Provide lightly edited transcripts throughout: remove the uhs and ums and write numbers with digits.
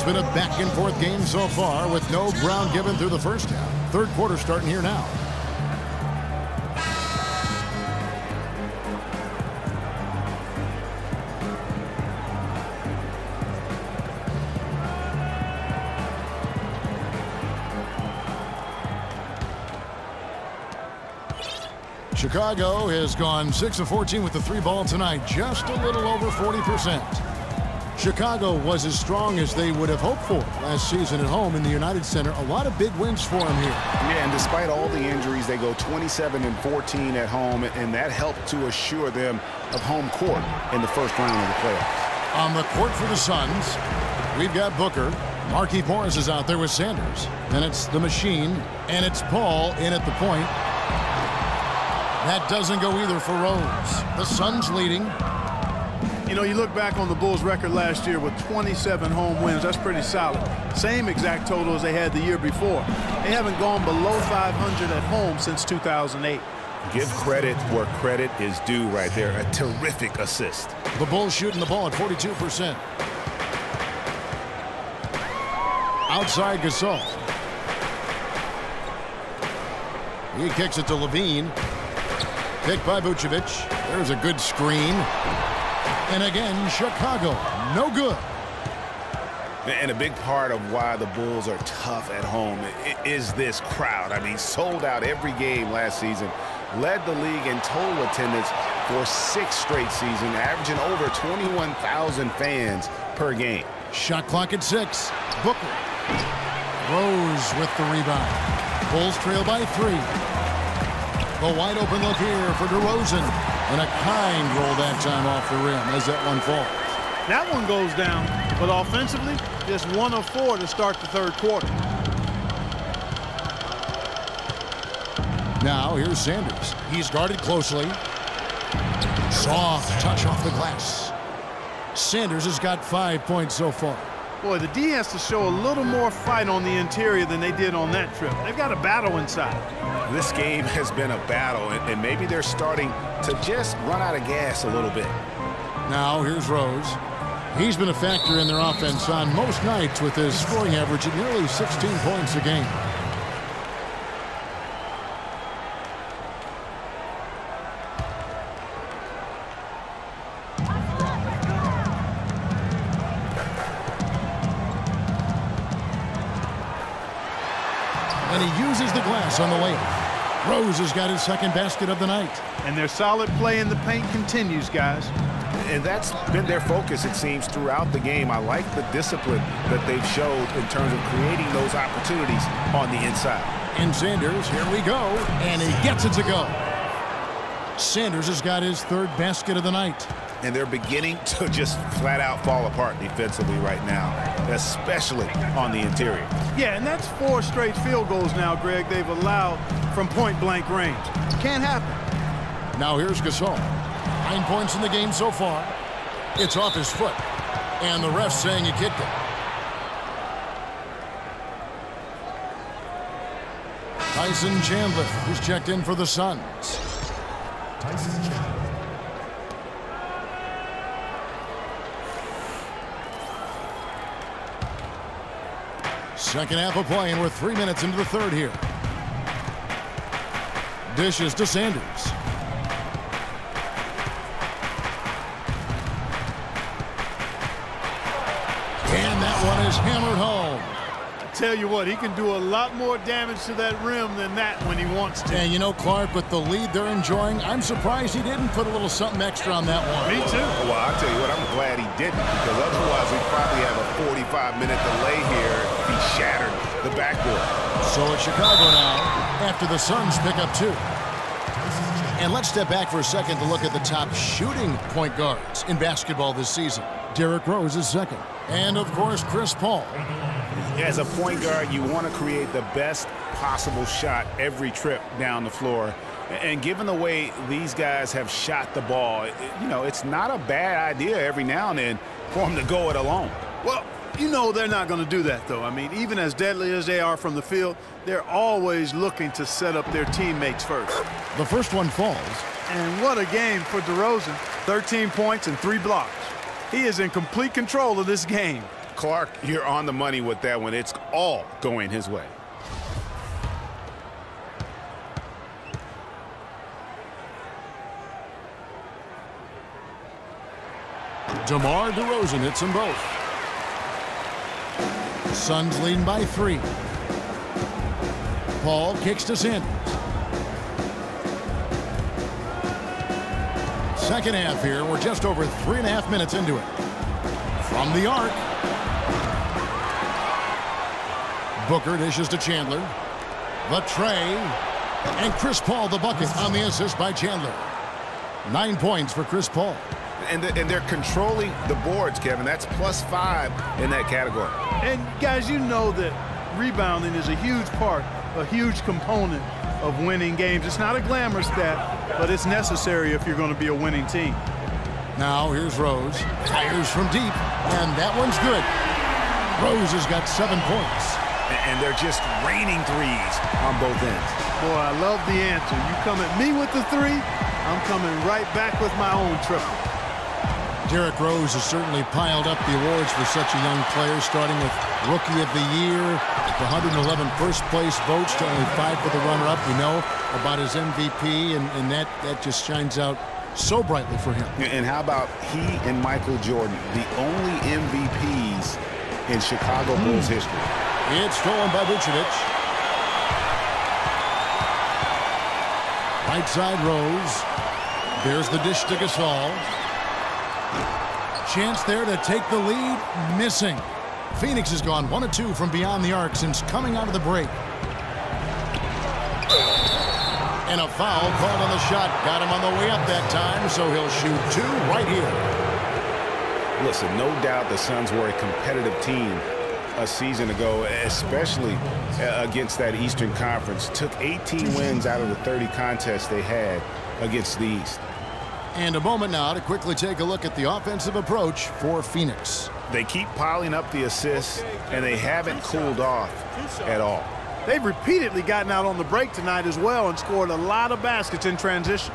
It's been a back-and-forth game so far with no ground given through the first half. Third quarter starting here now. Chicago has gone 6 of 14 with the three ball tonight, just a little over 40%. Chicago was as strong as they would have hoped for last season at home in the United Center. A lot of big wins for them here. Yeah, and despite all the injuries, they go 27-14 at home, and that helped to assure them of home court in the first round of the playoffs. On the court for the Suns, we've got Booker. Markieff Morris is out there with Sanders. Then it's the Machine, and it's Paul in at the point. That doesn't go either for Rose. The Suns leading. You know, you look back on the Bulls' record last year with 27 home wins. That's pretty solid. Same exact total as they had the year before. They haven't gone below 500 at home since 2008. Give credit where credit is due right there. A terrific assist. The Bulls shooting the ball at 42%. Outside Gasol. He kicks it to Levine. Picked by Vucevic. There's a good screen. And again, Chicago, no good. And a big part of why the Bulls are tough at home is this crowd. I mean, sold out every game last season. Led the league in total attendance for 6 straight seasons, averaging over 21,000 fans per game. Shot clock at 6. Booker. Rose with the rebound. Bulls trail by 3. The wide open look here for DeRozan. And a kind roll that time off the rim as that one falls. That one goes down, but offensively, just 1 of 4 to start the third quarter. Now here's Sanders. He's guarded closely. Soft touch off the glass. Sanders has got 5 points so far. Boy, the D has to show a little more fight on the interior than they did on that trip. They've got a battle inside. This game has been a battle, and maybe they're starting to just run out of gas a little bit. Now here's Rose. He's been a factor in their offense on most nights with his scoring average at nearly 16 points a game. And he uses the glass on the layup. Rose has got his second basket of the night. And their solid play in the paint continues, guys. And that's been their focus, it seems, throughout the game. I like the discipline that they've showed in terms of creating those opportunities on the inside. And Sanders, here we go. And he gets it to go. Sanders has got his third basket of the night. And they're beginning to just flat out fall apart defensively right now, especially on the interior. Yeah, and that's 4 straight field goals now, Greg, they've allowed from point-blank range. Can't happen. Now here's Gasol. 9 points in the game so far. It's off his foot. And the ref's saying he kicked it. Tyson Chandler, who's checked in for the Suns. Tyson Chandler. Second half of play, and we're 3 minutes into the third here. Dishes to Sanders. And that one is hammered home. Tell you what, he can do a lot more damage to that rim than that when he wants to. And you know, Clark, with the lead they're enjoying, I'm surprised he didn't put a little something extra on that one. Me too. Well, I'll tell you what, I'm glad he didn't, because otherwise we'd probably have a 45-minute delay here if he shattered the backboard. So it's Chicago now after the Suns pick up 2. And let's step back for a second to look at the top shooting point guards in basketball this season. Derrick Rose is second. And, of course, Chris Paul. As a point guard, you want to create the best possible shot every trip down the floor. And given the way these guys have shot the ball, you know, it's not a bad idea every now and then for them to go it alone. Well, you know they're not going to do that, though. I mean, even as deadly as they are from the field, they're always looking to set up their teammates first. The first one falls. And what a game for DeRozan. 13 points and 3 blocks. He is in complete control of this game. Clark, you're on the money with that one. It's all going his way. DeMar DeRozan hits them both. Suns leading by 3. Paul kicks to Sanders. Second half here. We're just over 3.5 minutes into it. From the arc. Booker dishes to Chandler. The tray. And Chris Paul the bucket on the assist by Chandler. 9 points for Chris Paul. And they're controlling the boards, Kevin. That's +5 in that category. And, guys, you know that rebounding is a huge part, a huge component of winning games. It's not a glamour stat, but it's necessary if you're going to be a winning team. Now here's Rose. Fires from deep, and that one's good. Rose has got 7 points. And they're just raining threes on both ends. Boy, I love the answer. You come at me with the 3, I'm coming right back with my own triple. Derrick Rose has certainly piled up the awards for such a young player, starting with Rookie of the Year, the 111 first-place votes to only 5 for the runner-up. We know about his MVP, and that just shines out so brightly for him. And how about he and Michael Jordan, the only MVPs in Chicago Bulls history? It's stolen by Vucevic. Right side Rose. There's the dish to Gasol. Chance there to take the lead, missing. Phoenix has gone 1 of 2 from beyond the arc since coming out of the break. And a foul called on the shot. Got him on the way up that time, so he'll shoot 2 right here. Listen, no doubt the Suns were a competitive team a season ago, especially against that Eastern Conference. Took 18 wins out of the 30 contests they had against the East. And a moment now to quickly take a look at the offensive approach for Phoenix. They keep piling up the assists, and they haven't cooled off at all. They've repeatedly gotten out on the break tonight as well and scored a lot of baskets in transition.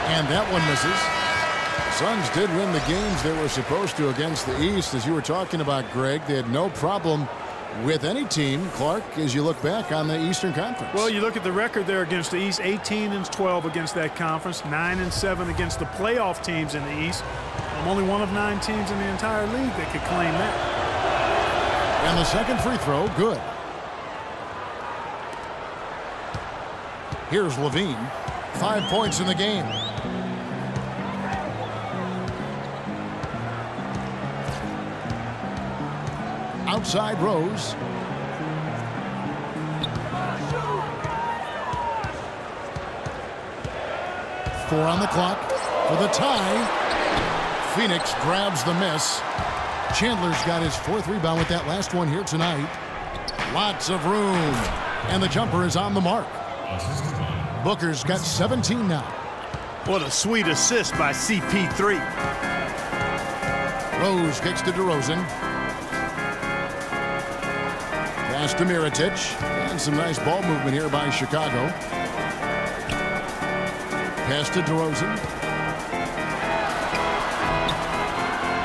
And that one misses. Suns did win the games they were supposed to against the East. As you were talking about, Greg, they had no problem with any team, Clark, as you look back on the Eastern Conference. Well, you look at the record there against the East, 18-12 against that conference, 9-7 against the playoff teams in the East. I'm only one of 9 teams in the entire league that could claim that. And the second free throw, good. Here's Levine, 5 points in the game. Outside Rose. Four on the clock for the tie. Phoenix grabs the miss. Chandler's got his 4th rebound with that last one here tonight. Lots of room. And the jumper is on the mark. Booker's got 17 now. What a sweet assist by CP3. Rose kicks to DeRozan. Pass to Mirotic. And some nice ball movement here by Chicago. Pass to DeRozan.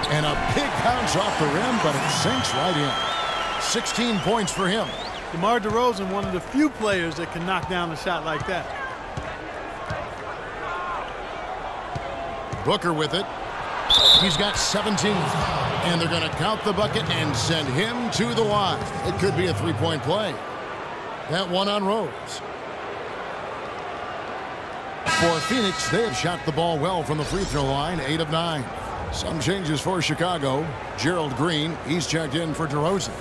And a big bounce off the rim, but it sinks right in. 16 points for him. DeMar DeRozan, one of the few players that can knock down a shot like that. Booker with it. He's got 17. And they're going to count the bucket and send him to the line. It could be a 3-point play. That one on Rose. For Phoenix, they have shot the ball well from the free throw line, 8 of 9. Some changes for Chicago. Gerald Green, he's checked in for DeRozan.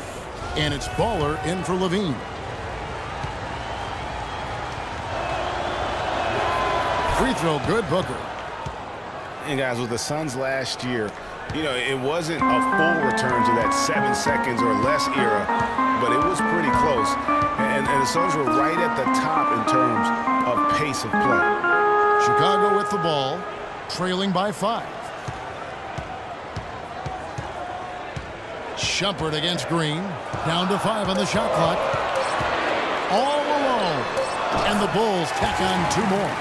And it's Baller in for Levine. Free throw good, Booker. And guys, with the Suns last year, you know, it wasn't a full return to that 7 seconds or less era, but it was pretty close. And the Suns were right at the top in terms of pace of play. Chicago with the ball, trailing by 5. Shumpert against Green. Down to 5 on the shot clock. All alone. And the Bulls tack on 2 more.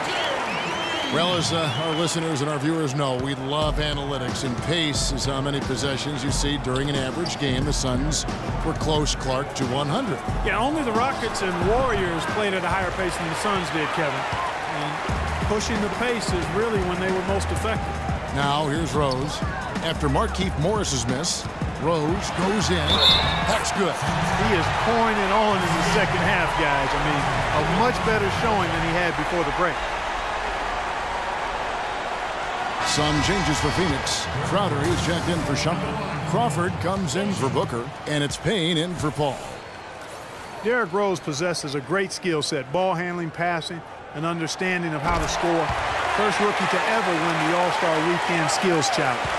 Well, as our listeners and our viewers know, we love analytics, and pace is how many possessions you see during an average game. The Suns were close, Clark, to 100. Yeah, only the Rockets and Warriors played at a higher pace than the Suns did, Kevin. And pushing the pace is really when they were most effective. Now, here's Rose. After Markieff Morris's miss, Rose goes in. That's good. He is pouring it on in the second half, guys. I mean, a much better showing than he had before the break. Some changes for Phoenix. Crowder is checked in for Shumpert. Crawford comes in for Booker, and it's Payne in for Paul. Derrick Rose possesses a great skill set, ball handling, passing, and understanding of how to score. First rookie to ever win the All-Star Weekend Skills Challenge.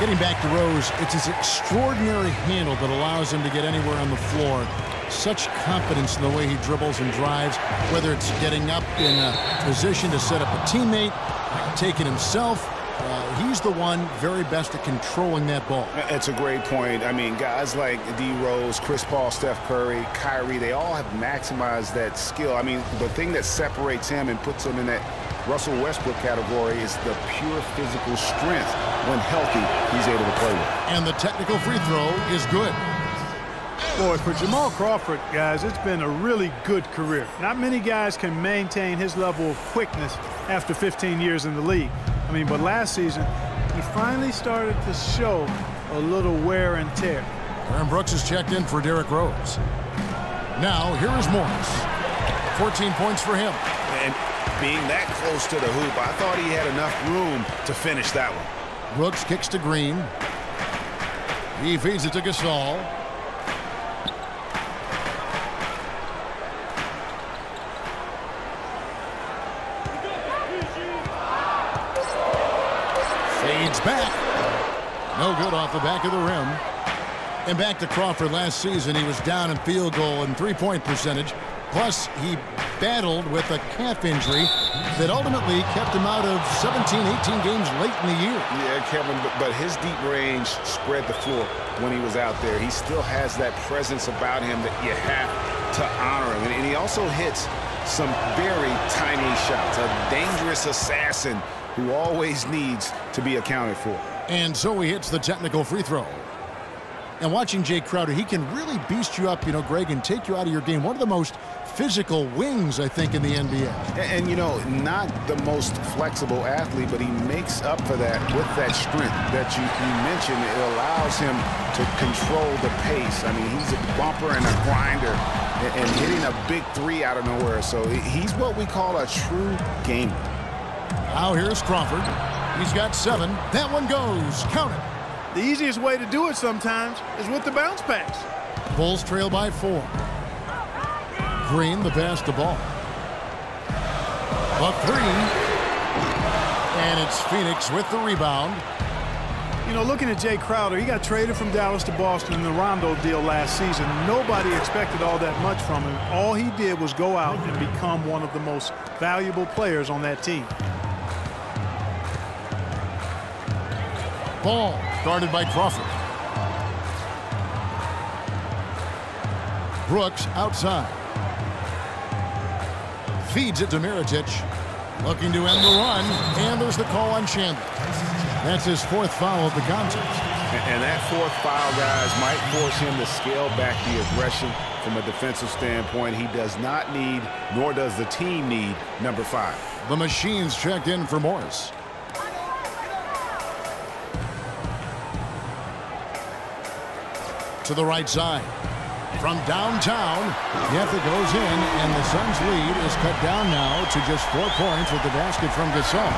Getting back to Rose, it's his extraordinary handle that allows him to get anywhere on the floor. Such confidence in the way he dribbles and drives, whether it's getting up in a position to set up a teammate, taking himself. He's the one very best at controlling that ball. It's a great point. I mean, guys like D. Rose, Chris Paul, Steph Curry, Kyrie, they all have maximized that skill. I mean, the thing that separates him and puts him in that Russell Westbrook category is the pure physical strength. When healthy, he's able to play with. And the technical free throw is good. Boy, for Jamal Crawford, guys, it's been a really good career. Not many guys can maintain his level of quickness after 15 years in the league. I mean, but last season, he finally started to show a little wear and tear. Aaron Brooks is checked in for Derrick Rose. Now, here is Morris. 14 points for him. And being that close to the hoop, I thought he had enough room to finish that one. Brooks kicks to Green. He feeds it to Gasol. Fades back. No good off the back of the rim. And back to Crawford. Last season, he was down in field goal and three-point percentage. Plus, he battled with a calf injury that ultimately kept him out of 17, 18 games late in the year. Yeah, Kevin, but his deep range spread the floor when he was out there. He still has that presence about him that you have to honor him. And he also hits some very tiny shots. A dangerous assassin who always needs to be accounted for. And so he hits the technical free throw. And watching Jay Crowder, he can really beast you up, Greg, and take you out of your game. One of the most physical wings, I think, in the NBA. And not the most flexible athlete, but he makes up for that with that strength that you mentioned. It allows him to control the pace. I mean, he's a bumper and a grinder and hitting a big three out of nowhere. So he's what we call a true gamer. Now here's Crawford. He's got 7. That one goes. Count it. The easiest way to do it sometimes is with the bounce pass. Bulls trail by 4. Green, the pass to Ball. A 3. And it's Phoenix with the rebound. Looking at Jay Crowder, he got traded from Dallas to Boston in the Rondo deal last season. Nobody expected all that much from him. All he did was go out and become one of the most valuable players on that team. Ball guarded by Crawford. Brooks outside. Feeds it to Mirotic. Looking to end the run. And there's the call on Chandler. That's his 4th foul of the contest. And that 4th foul, guys, might force him to scale back the aggression from a defensive standpoint. He does not need, nor does the team need, number 5. The Machines checked in for Morris. To the right side. From downtown, Yetha goes in, and the Suns' lead is cut down now to just 4 points with the basket from Gasol.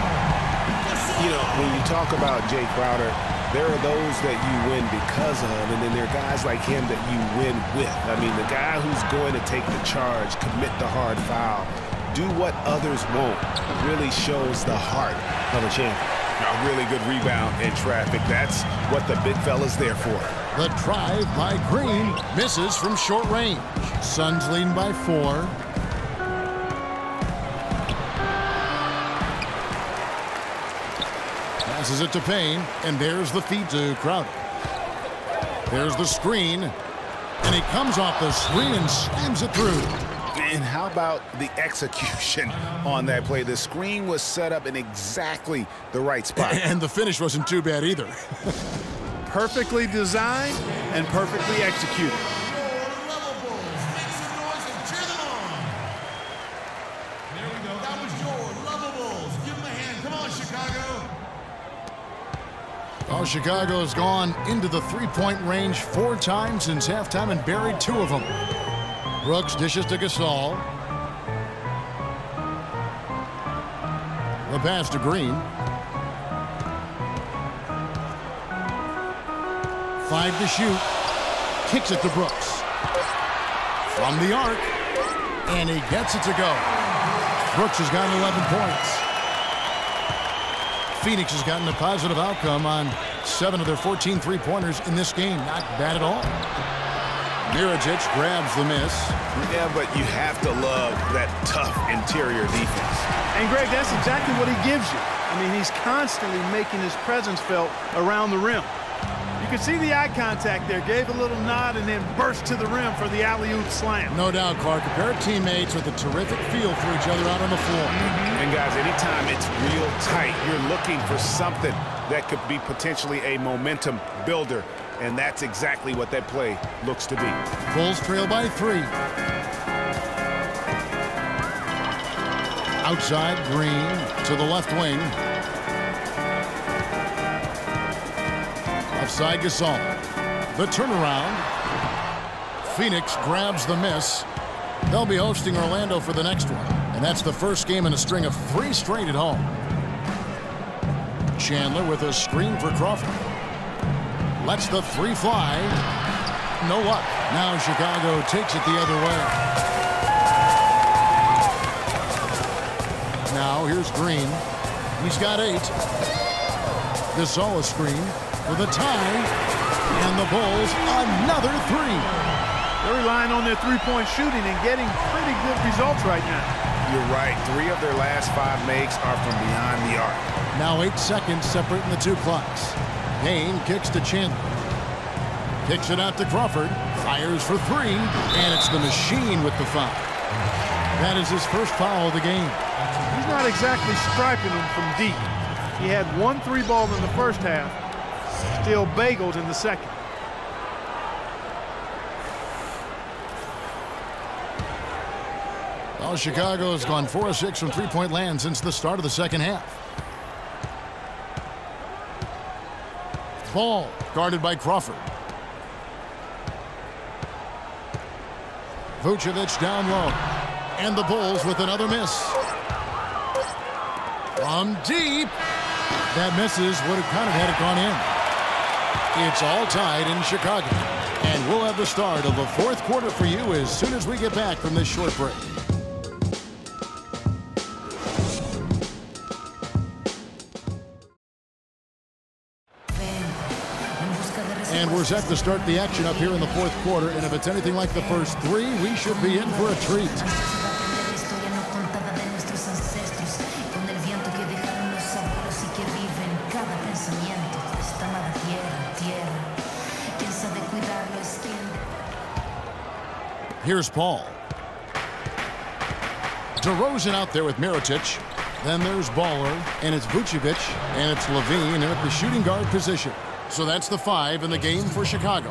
When you talk about Jay Crowder, there are those that you win because of, and then there are guys like him that you win with. I mean, the guy who's going to take the charge, commit the hard foul, do what others won't, really shows the heart of a champion. A really good rebound in traffic. That's what the big fella's there for. The drive by Green misses from short range. Suns leading by 4. Passes it to Payne, and there's the feed to Crowder. There's the screen, and he comes off the screen and slams it through. And how about the execution on that play? The screen was set up in exactly the right spot. And the finish wasn't too bad either. Perfectly designed and perfectly executed. Oh, Chicago's gone into the three-point range 4 times since halftime and buried 2 of them. Brooks dishes to Gasol. The pass to Green. 5 to shoot. Kicks it to Brooks. From the arc. And he gets it to go. Brooks has gotten 11 points. Phoenix has gotten a positive outcome on 7 of their 14 three-pointers in this game. Not bad at all. Mirotic grabs the miss. Yeah, but you have to love that tough interior defense. And, Greg, that's exactly what he gives you. I mean, he's constantly making his presence felt around the rim. You can see the eye contact there. Gave a little nod and then burst to the rim for the alley-oop slam. No doubt, Clark. A pair of teammates with a terrific feel for each other out on the floor. And, guys, anytime it's real tight, you're looking for something that could be potentially a momentum builder. And that's exactly what that play looks to be. Bulls trail by 3. Outside, Green to the left wing. Offside, Gasol. The turnaround. Phoenix grabs the miss. They'll be hosting Orlando for the next one. And that's the first game in a string of 3 straight at home. Chandler with a screen for Crawford. Lets the 3 fly. No luck. Now Chicago takes it the other way. Now here's Green. He's got 8. Gasol a screen with a tie. And the Bulls another 3. They're relying on their three-point shooting and getting pretty good results right now. You're right. 3 of their last 5 makes are from beyond the arc. Now 8 seconds separating the 2 clocks. Payne kicks to Chandler. Kicks it out to Crawford. Fires for 3. And it's the machine with the foul. That is his first foul of the game. He's not exactly striping them from deep. He had 1 3-ball in the first half. Still bagels in the second. Well, Chicago has gone 4 of 6 from three-point land since the start of the second half. Ball guarded by Crawford. Vucevic down low. And the Bulls with another miss. From deep. That misses. Would have kind of had it gone in. It's all tied in Chicago. And we'll have the start of the 4th quarter for you as soon as we get back from this short break. And we're set to start the action up here in the 4th quarter. And if it's anything like the first 3, we should be in for a treat. Here's Paul. DeRozan out there with Mirotic. Then there's Baller, and it's Vucevic, and it's Levine at the shooting guard position. So that's the 5 in the game for Chicago.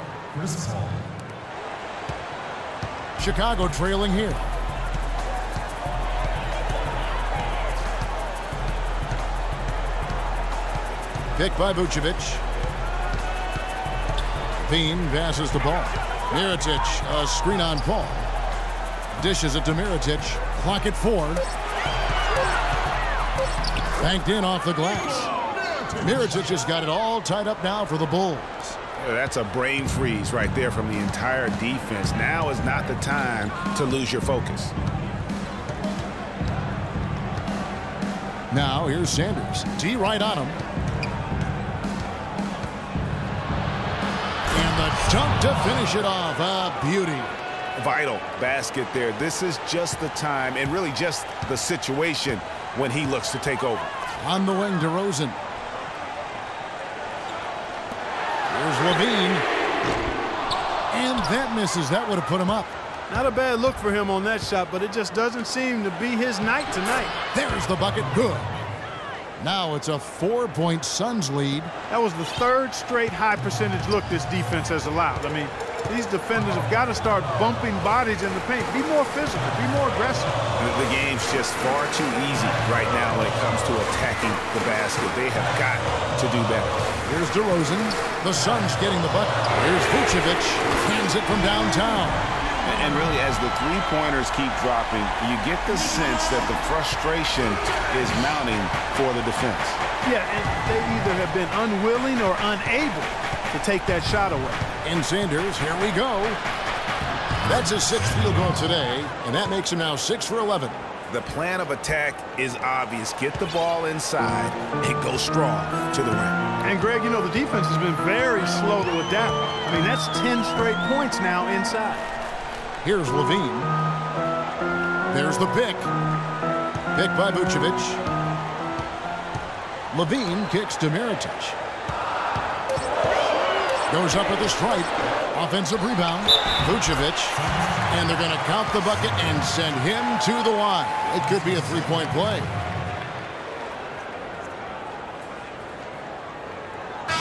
Chicago trailing here. Picked by Vucevic. Levine passes the ball. Mirotic, a screen on Paul. Dishes it to Mirotic. Clock at 4. Banked in off the glass. Mirotic has got it all tied up now for the Bulls. That's a brain freeze right there from the entire defense. Now is not the time to lose your focus. Now here's Sanders. D right on him. And the dunk to finish it off. A beauty. Vital basket there. This is just the time and really just the situation when he looks to take over. On the wing, DeRozan. Here's Levine. And that misses. That would have put him up. Not a bad look for him on that shot, but it just doesn't seem to be his night tonight. There's the bucket. Good. Now it's a 4-point Suns lead. That was the third straight high percentage look this defense has allowed. I mean, these defenders have got to start bumping bodies in the paint. Be more physical. Be more aggressive. The game's just far too easy right now when it comes to attacking the basket. They have got to do better. Here's DeRozan. The Suns getting the bucket. Here's Vucevic. Hands it from downtown. And really, as the three-pointers keep dropping, you get the sense that the frustration is mounting for the defense. Yeah, and they either have been unwilling or unable to take that shot away. And Sanders, here we go. That's his 6th field goal today, and that makes him now 6 for 11. The plan of attack is obvious. Get the ball inside and go strong to the rim. And, Greg, you know, the defense has been very slow to adapt. I mean, that's 10 straight points now inside. Here's Levine. There's the pick. Pick by Vucevic. Levine kicks to Mirotic. Goes up with the stripe. Offensive rebound. Vucevic. And they're going to count the bucket and send him to the line. It could be a three-point play.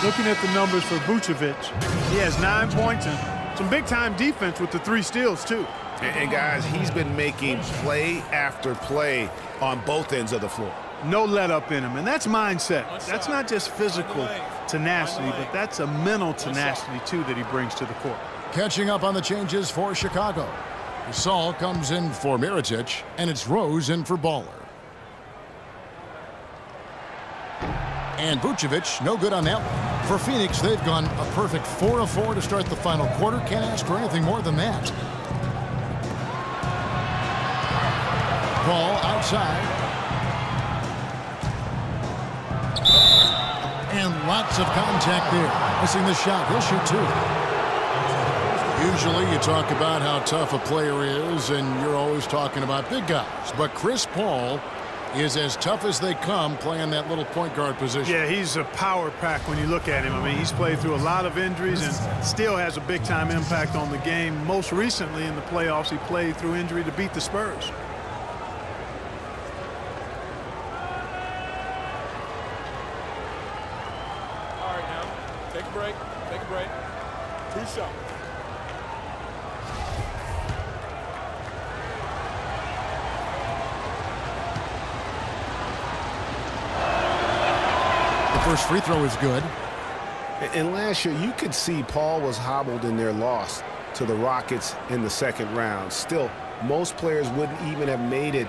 Looking at the numbers for Vucevic, he has 9 points and some big-time defense with the 3 steals, too. And guys, he's been making play after play on both ends of the floor. No let-up in him, and that's mindset. That's not just physical tenacity, but that's a mental tenacity, too, that he brings to the court. Catching up on the changes for Chicago. Gasol comes in for Mirotic, and it's Rose in for Baller. And Vucevic, no good on that one. For Phoenix, they've gone a perfect 4 of 4 to start the final quarter. Can't ask for anything more than that. Ball outside. And lots of contact there. Missing the shot. He'll shoot 2. Usually you talk about how tough a player is, and you're always talking about big guys. But Chris Paul is as tough as they come playing that little point guard position. Yeah, he's a power pack when you look at him. I mean, he's played through a lot of injuries and still has a big-time impact on the game. Most recently in the playoffs, he played through injury to beat the Spurs. All right, now, take a break. Take a break. 2 shots. First free throw is good. And last year, you could see Paul was hobbled in their loss to the Rockets in the second round. Still, most players wouldn't even have made it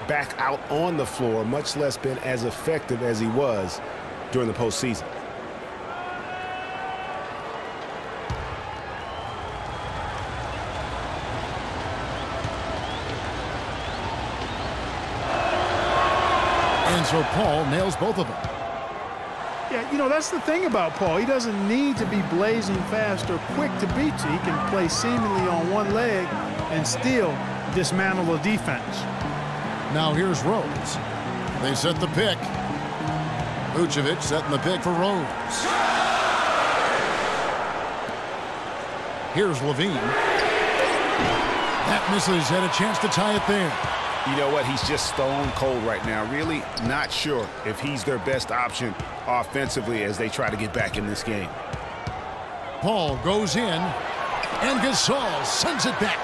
back out on the floor, much less been as effective as he was during the postseason. And so Paul nails both of them. Yeah, you know, that's the thing about Paul. He doesn't need to be blazing fast or quick to beat you. He can play seemingly on one leg and still dismantle a defense. Now here's Rose. They set the pick. Vucevic setting the pick for Rose. Here's Levine. That misses. Had a chance to tie it there. You know what? He's just stone cold right now. Really not sure if he's their best option offensively as they try to get back in this game. Paul goes in, and Gasol sends it back.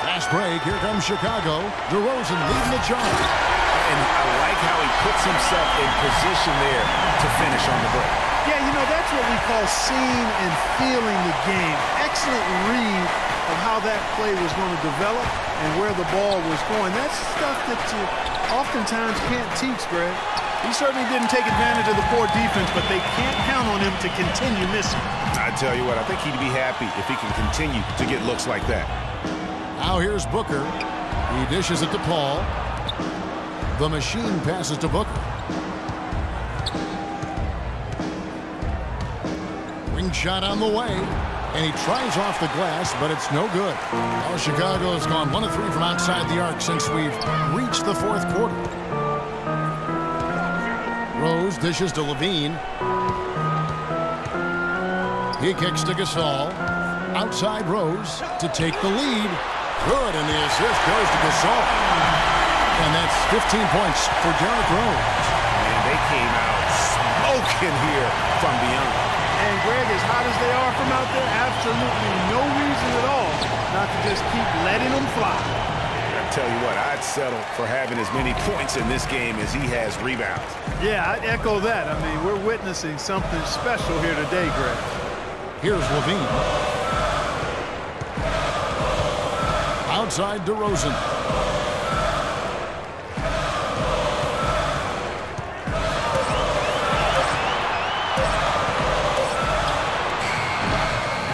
Fast break. Here comes Chicago. DeRozan leading the charge. And I like how he puts himself in position there to finish on the break. Yeah, you know, that's what we call seeing and feeling the game. Excellent read of how that play was going to develop and where the ball was going. That's stuff that you oftentimes can't teach, Greg. He certainly didn't take advantage of the poor defense, but they can't count on him to continue missing. I tell you what, I think he'd be happy if he can continue to get looks like that. Now here's Booker. He dishes it to Paul. The machine passes to Booker. Ring shot on the way. And he tries off the glass, but it's no good. Well, Chicago has gone 1 of 3 from outside the arc since we've reached the 4th quarter. Rose dishes to Levine. He kicks to Gasol. Outside Rose to take the lead. Good, and the assist goes to Gasol. And that's 15 points for Derrick Rose. And they came out smoking here from beyond. And Greg, as hot as they are from out there, absolutely no reason at all not to just keep letting them fly. I tell you what, I'd settle for having as many points in this game as he has rebounds. Yeah, I'd echo that. I mean, we're witnessing something special here today, Greg. Here's Levine. Outside DeRozan.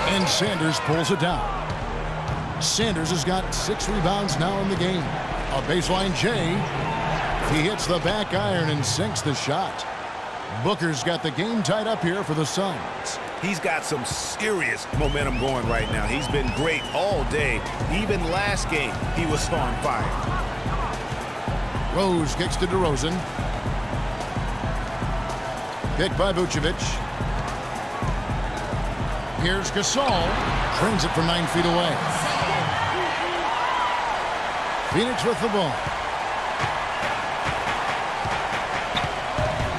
And Sanders pulls it down. Sanders has got 6 rebounds now in the game. A baseline J. He hits the back iron and sinks the shot. Booker's got the game tied up here for the Suns. He's got some serious momentum going right now. He's been great all day. Even last game, he was on fire. Rose kicks to DeRozan. Picked by Vucevic. Here's Gasol. Trains it from 9 feet away. Phoenix with the ball.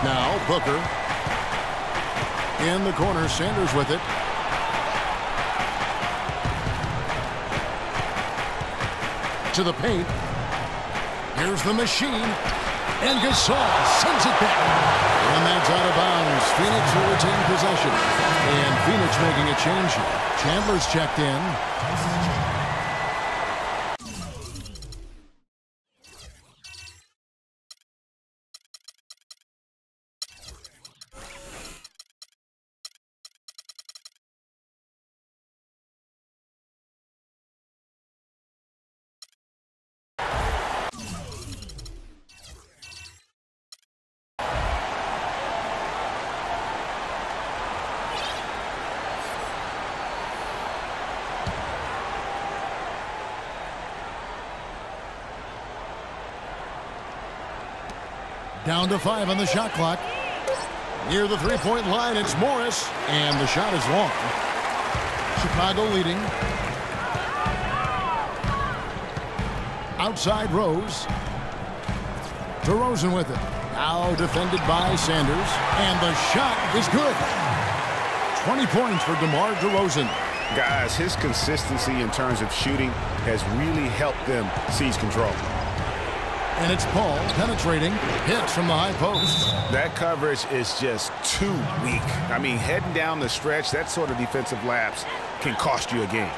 Now Booker. In the corner, Sanders with it. To the paint. Here's the machine. And Gasol sends it back. And that's out of bounds. Phoenix will retain possession. And Phoenix making a change here. Chandler's checked in. Down to 5 on the shot clock. Near the three-point line, it's Morris. And the shot is long. Chicago leading. Outside Rose. DeRozan with it. Now defended by Sanders. And the shot is good. 20 points for DeMar DeRozan. Guys, his consistency in terms of shooting has really helped them seize control. And it's Paul penetrating. Hits from the high post. That coverage is just too weak. I mean, heading down the stretch, that sort of defensive lapse can cost you a game.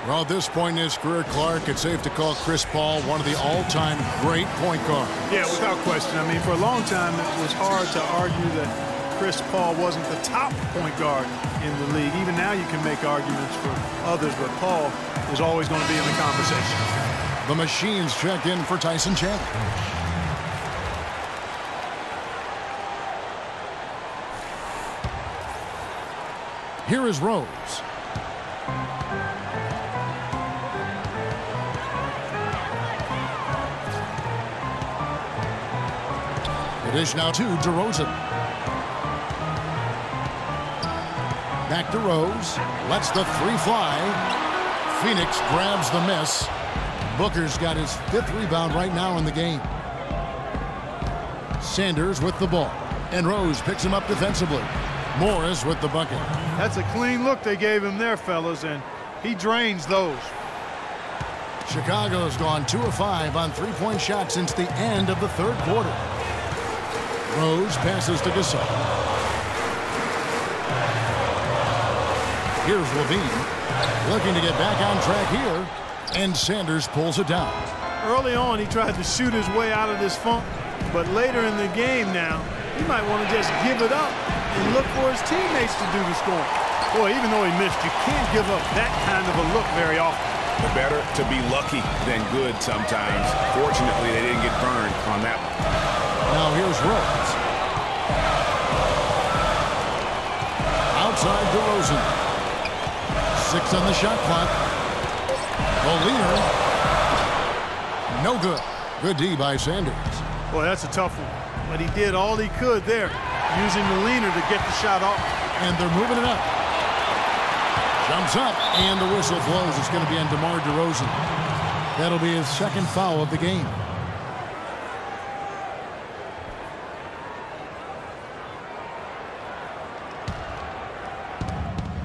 Well, at this point in his career, Clark, it's safe to call Chris Paul one of the all-time great point guards. Yeah, without question. I mean, for a long time, it was hard to argue that Chris Paul wasn't the top point guard in the league. Even now you can make arguments for others, but Paul is always going to be in the conversation. The machines check in for Tyson Chandler. Here is Rose. It is now to DeRozan. Back to Rose. Lets the three fly. Phoenix grabs the miss. Booker's got his 5th rebound right now in the game. Sanders with the ball. And Rose picks him up defensively. Morris with the bucket. That's a clean look they gave him there, fellas, and he drains those. Chicago's gone 2 of 5 on three-point shots since the end of the 3rd quarter. Rose passes to Gasol. Here's Levine. Looking to get back on track here. And Sanders pulls it down. Early on, he tried to shoot his way out of this funk, but later in the game now, he might want to just give it up and look for his teammates to do the scoring. Boy, even though he missed, you can't give up that kind of a look very often. Better to be lucky than good sometimes. Fortunately, they didn't get burned on that one. Now here's Rose. Outside DeRozan. 6 on the shot clock. The leader. No good. Good D by Sanders. Boy, that's a tough one. But he did all he could there, using the leaner to get the shot off. And they're moving it up. Comes up, and the whistle blows. It's going to be on DeMar DeRozan. That'll be his second foul of the game.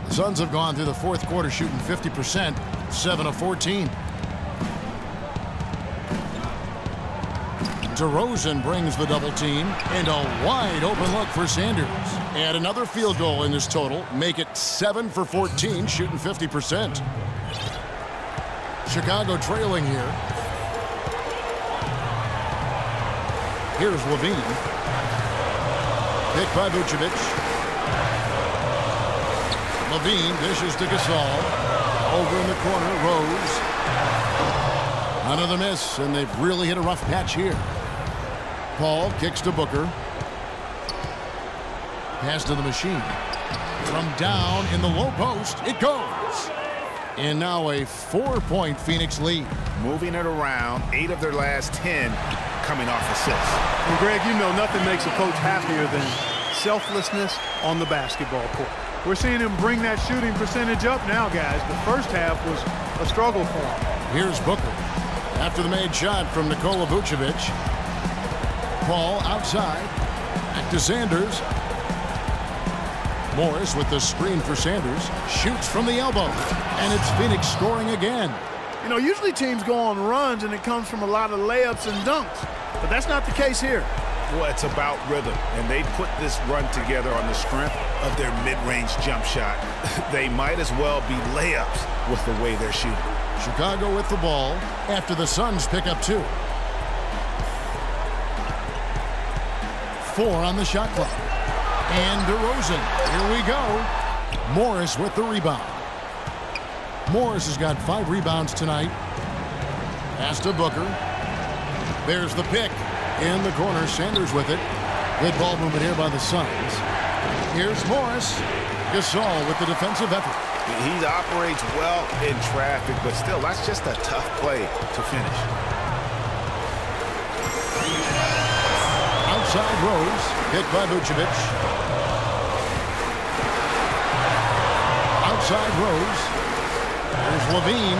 The Suns have gone through the fourth quarter shooting 50%, 7 of 14. DeRozan brings the double team, and a wide open look for Sanders. And another field goal in this total. Make it 7 for 14, shooting 50%. Chicago trailing here. Here's Levine. Picked by Vucevic. Levine dishes to Gasol. Over in the corner, Rose. Another miss, and they've really hit a rough patch here. Paul kicks to Booker. Pass to the machine. From down in the low post, it goes. And now a 4-point Phoenix lead. Moving it around, 8 of their last 10 coming off assists. And Greg, you know nothing makes a coach happier than selflessness on the basketball court. We're seeing him bring that shooting percentage up now, guys. The first half was a struggle for him. Here's Booker. After the made shot from Nikola Vucevic. Paul outside. Back to Sanders. Morris with the screen for Sanders. Shoots from the elbow. And it's Phoenix scoring again. You know, usually teams go on runs and it comes from a lot of layups and dunks. But that's not the case here. Well, it's about rhythm, and they put this run together on the strength of their mid-range jump shot. They might as well be layups with the way they're shooting. Chicago with the ball after the Suns pick up 2. 4 on the shot clock. And DeRozan, here we go. Morris with the rebound. Morris has got 5 rebounds tonight. Pass to Booker. There's the pick. In the corner, Sanders with it. Good ball movement here by the Suns. Here's Morris. Gasol with the defensive effort. He operates well in traffic, but still, that's just a tough play to finish. Outside Rose, hit by Vucevic. Outside Rose. There's Levine.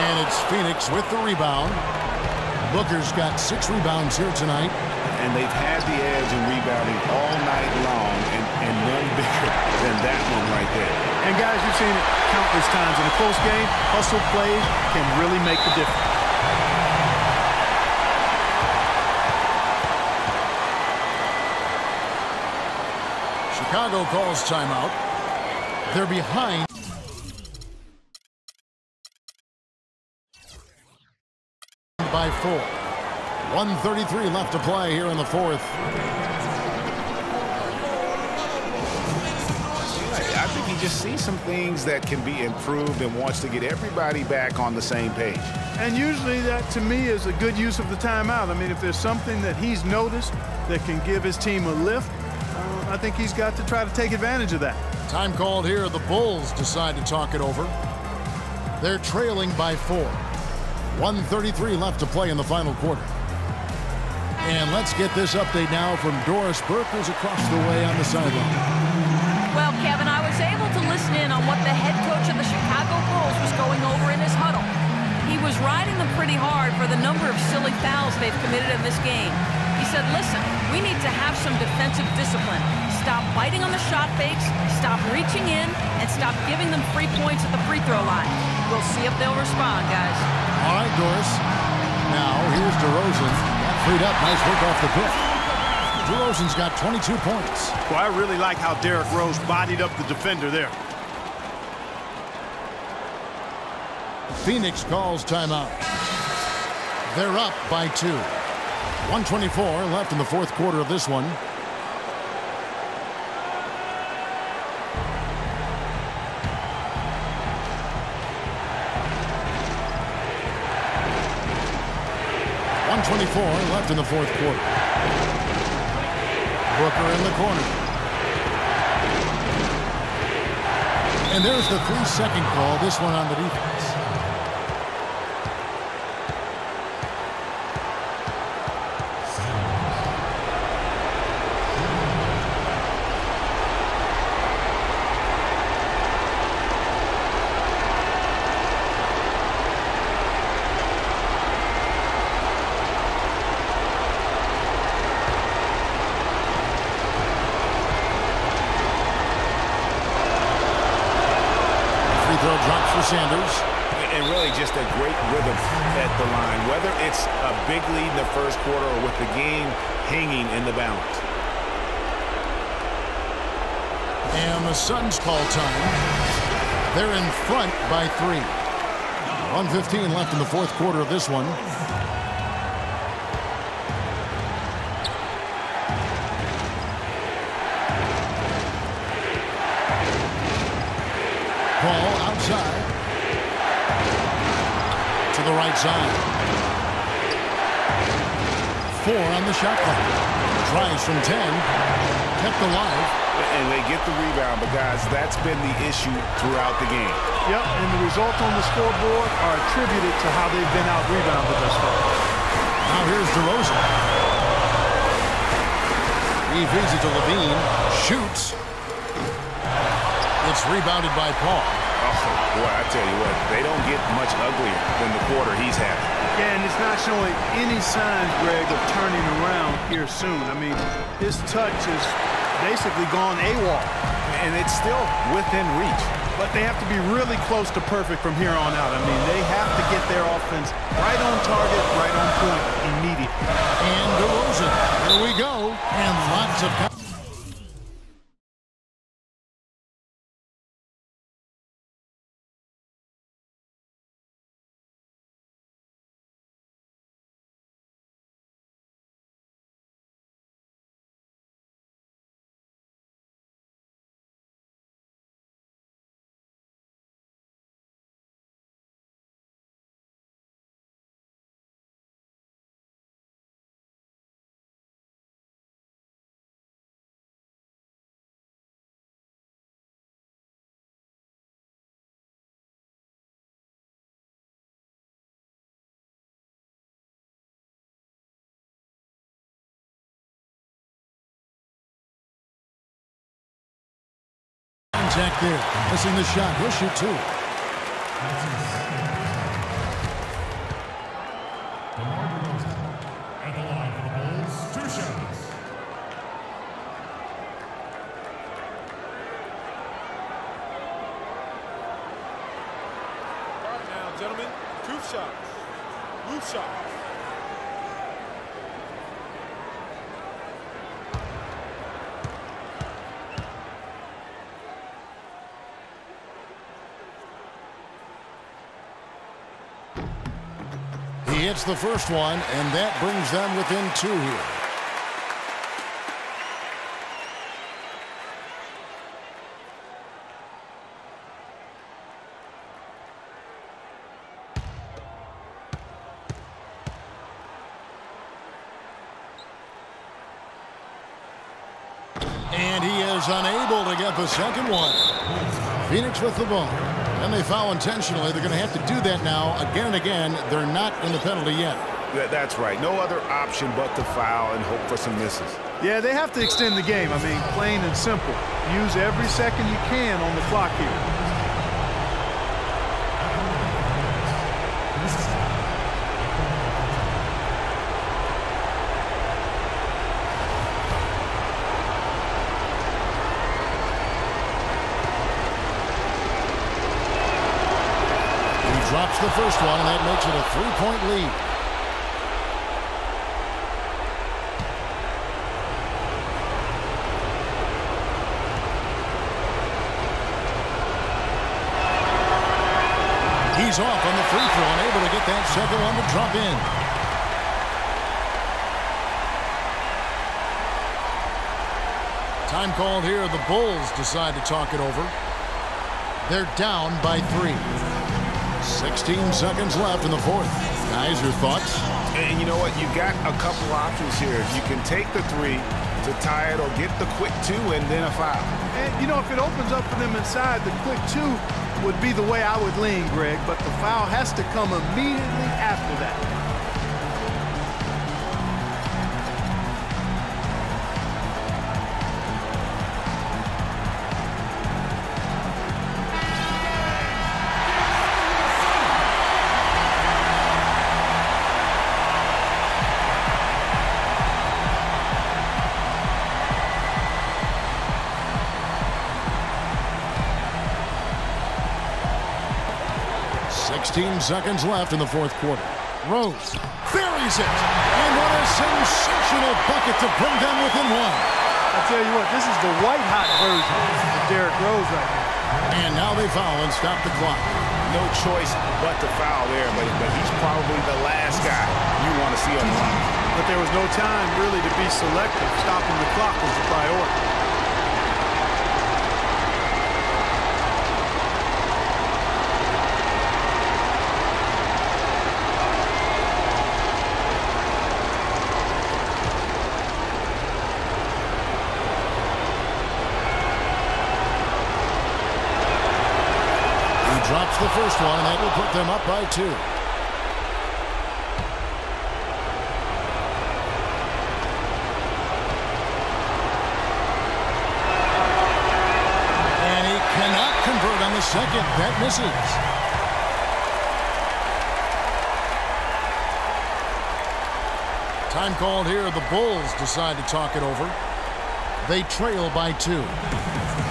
And it's Phoenix with the rebound. Booker's got 6 rebounds here tonight. And they've had the edge in rebounding all night long, and none bigger than that one right there. And guys, you've seen it countless times. In a close game, hustle plays can really make the difference. Chicago calls timeout. They're behind by 4. 1:33 left to play here in the fourth. I think he just sees some things that can be improved and wants to get everybody back on the same page. And usually that, to me, is a good use of the timeout. I mean, if there's something that he's noticed that can give his team a lift, I think he's got to try to take advantage of that. Time called here. The Bulls decide to talk it over. They're trailing by 4. 1:33 left to play in the final quarter. And let's get this update now from Doris Burke, who's across the way on the sideline. Well, Kevin, I was able to listen in on what the head coach of the Chicago Bulls was going over in his huddle. He was riding them pretty hard for the number of silly fouls they've committed in this game. He said, listen, we need to have some defensive discipline. Stop biting on the shot fakes, stop reaching in, and stop giving them free points at the free throw line. We'll see if they'll respond, guys. All right, Doris. Now, here's DeRozan. Got freed up. Nice work off the pick. DeRozan's got 22 points. Well, I really like how Derrick Rose bodied up the defender there. Phoenix calls timeout. They're up by 2. 1:24 left in the fourth quarter of this one. Left in the fourth quarter. Booker in the corner. And there's the 3-second call, this one on the defense. Sanders. And really just a great rhythm at the line, whether it's a big lead in the first quarter or with the game hanging in the balance. And the Suns call time. They're in front by 3. 1:15 left in the fourth quarter of this one. Paul outside. To the right side. 4 on the shot clock. Tries from 10. Kept alive. And they get the rebound, but guys, that's been the issue throughout the game. Yep, and the results on the scoreboard are attributed to how they've been out-rebounded thus far. Now here's DeRozan. He feeds it to Levine. Shoots. It's rebounded by Paul. Oh, boy, I tell you what, they don't get much uglier than the quarter he's having. Yeah, and it's not showing any signs, Greg, of turning around here soon. I mean, his touch is basically gone AWOL. And it's still within reach. But they have to be really close to perfect from here on out. I mean, they have to get their offense right on target, right on point immediately. And DeRozan. Here we go. And lots of... Contact there. Missing the shot. He'll shoot 2. At the line for the Bulls, 2 shots. All right now, gentlemen, 2 shots. Loose shots. He hits the first one, and that brings them within 2 here. And he is unable to get the second one. Phoenix with the ball. And they foul intentionally. They're going to have to do that now again and again. They're not in the penalty yet. That's right. No other option but to foul and hope for some misses. Yeah, they have to extend the game. I mean, plain and simple. Use every second you can on the clock here. Drops the first one, and that makes it a 3-point lead. He's off on the free throw, unable to get that second one to drop in. Time called here. The Bulls decide to talk it over. They're down by 3. 16 seconds left in the fourth. Guys, your thoughts? And you know what? You got a couple options here. You can take the 3 to tie it or get the quick 2 and then a foul. And, you know, if it opens up for them inside, the quick 2 would be the way I would lean, Greg. But the foul has to come immediately after that. 16 seconds left in the fourth quarter. Rose buries it. And what a sensational bucket to bring them within one. I tell you what, this is the white-hot version of Derrick Rose right now. And now they foul and stop the clock. No choice but to foul there, but he's probably the last guy you want to see on the line. But there was no time really to be selective. Stopping the clock was the priority. Drops the first one, and that will put them up by 2. And he cannot convert on the second. That misses. Time called here. The Bulls decide to talk it over. They trail by 2.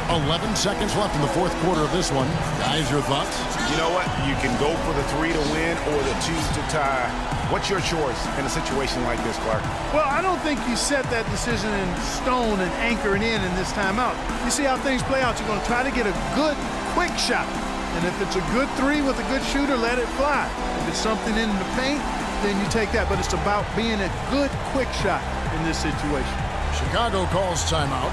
11 seconds left in the fourth quarter of this one. Guys, your thoughts? You know what? You can go for the 3 to win or the 2 to tie. What's your choice in a situation like this, Clark? Well, I don't think you set that decision in stone and anchor it in this timeout. You see how things play out. You're going to try to get a good, quick shot. And if it's a good 3 with a good shooter, let it fly. If it's something in the paint, then you take that. But it's about being a good, quick shot in this situation. Chicago calls timeout.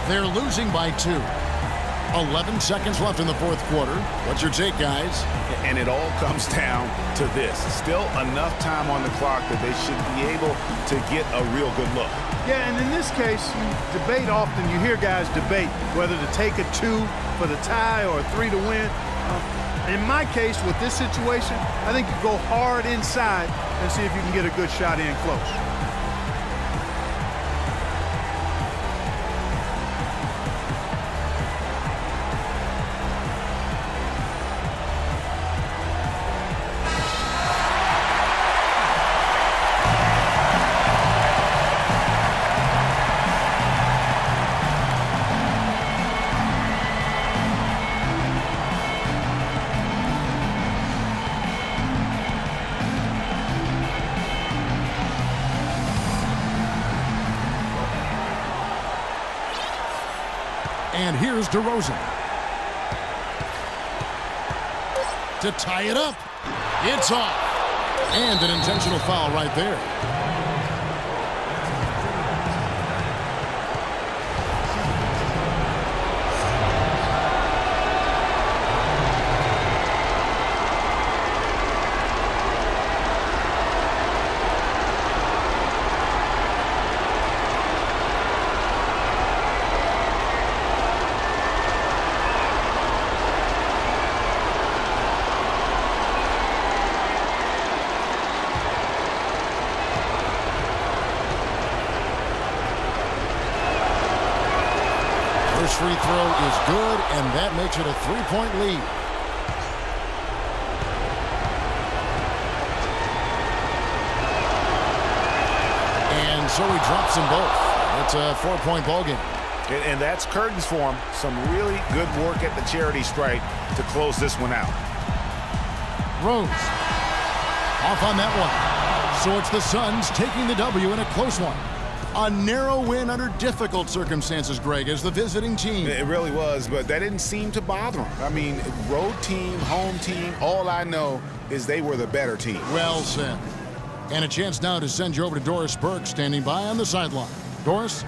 They're losing by 2. 11 seconds left in the fourth quarter. What's your take, guys? And it all comes down to this. Still enough time on the clock that they should be able to get a real good look. Yeah, and in this case, you debate often. You hear guys debate whether to take a 2 for the tie or a 3 to win. In my case, with this situation, I think you go hard inside and see if you can get a good shot in close. And here's DeRozan. To tie it up. It's off. And an intentional foul right there. First free throw is good, and that makes it a 3-point lead. And so he drops them both. It's a 4-point ball game. And that's curtains for him. Some really good work at the charity stripe to close this one out. Rose off on that one. So it's the Suns taking the W in a close one. A narrow win under difficult circumstances, Greg, as the visiting team. It really was, but that didn't seem to bother them. I mean, road team, home team, all I know is they were the better team. Well said. And a chance now to send you over to Doris Burke, standing by on the sideline. Doris?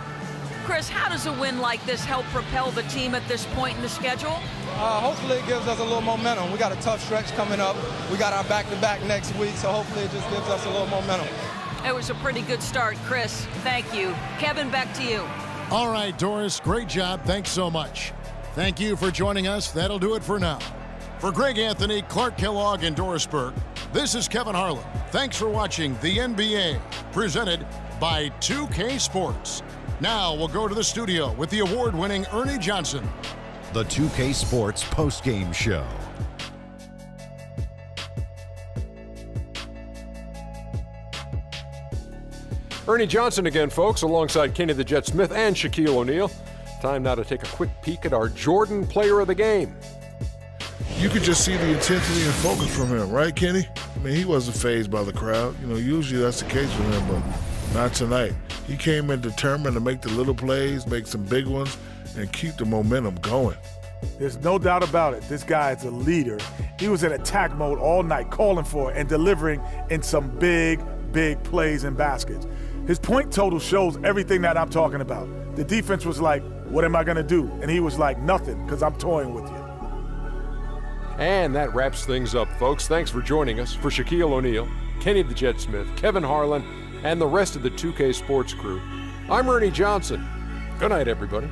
Chris, how does a win like this help propel the team at this point in the schedule? Hopefully it gives us a little momentum. We got a tough stretch coming up. We got our back-to-back next week, so hopefully it just gives us a little momentum. It was a pretty good start, Chris. Thank you. Kevin, back to you. All right, Doris, great job. Thanks so much. Thank you for joining us. That'll do it for now. For Greg Anthony, Clark Kellogg, and Doris Burke, this is Kevin Harlan. Thanks for watching the NBA, presented by 2K Sports. Now we'll go to the studio with the award-winning Ernie Johnson. The 2K Sports postgame show. Ernie Johnson again, folks, alongside Kenny the Jet Smith and Shaquille O'Neal. Time now to take a quick peek at our Jordan Player of the Game. you could just see the intensity and focus from him, right, Kenny? I mean, he wasn't fazed by the crowd. You know, usually that's the case with him, but not tonight. He came in determined to make the little plays, make some big ones, and keep the momentum going. There's no doubt about it. This guy is a leader. He was in attack mode all night, calling for it and delivering in some big plays and baskets. His point total shows everything that I'm talking about. The defense was like, what am I going to do? And he was like, nothing, because I'm toying with you. And that wraps things up, folks. Thanks for joining us. For Shaquille O'Neal, Kenny the Jet Smith, Kevin Harlan, and the rest of the 2K Sports crew, I'm Ernie Johnson. Good night, everybody.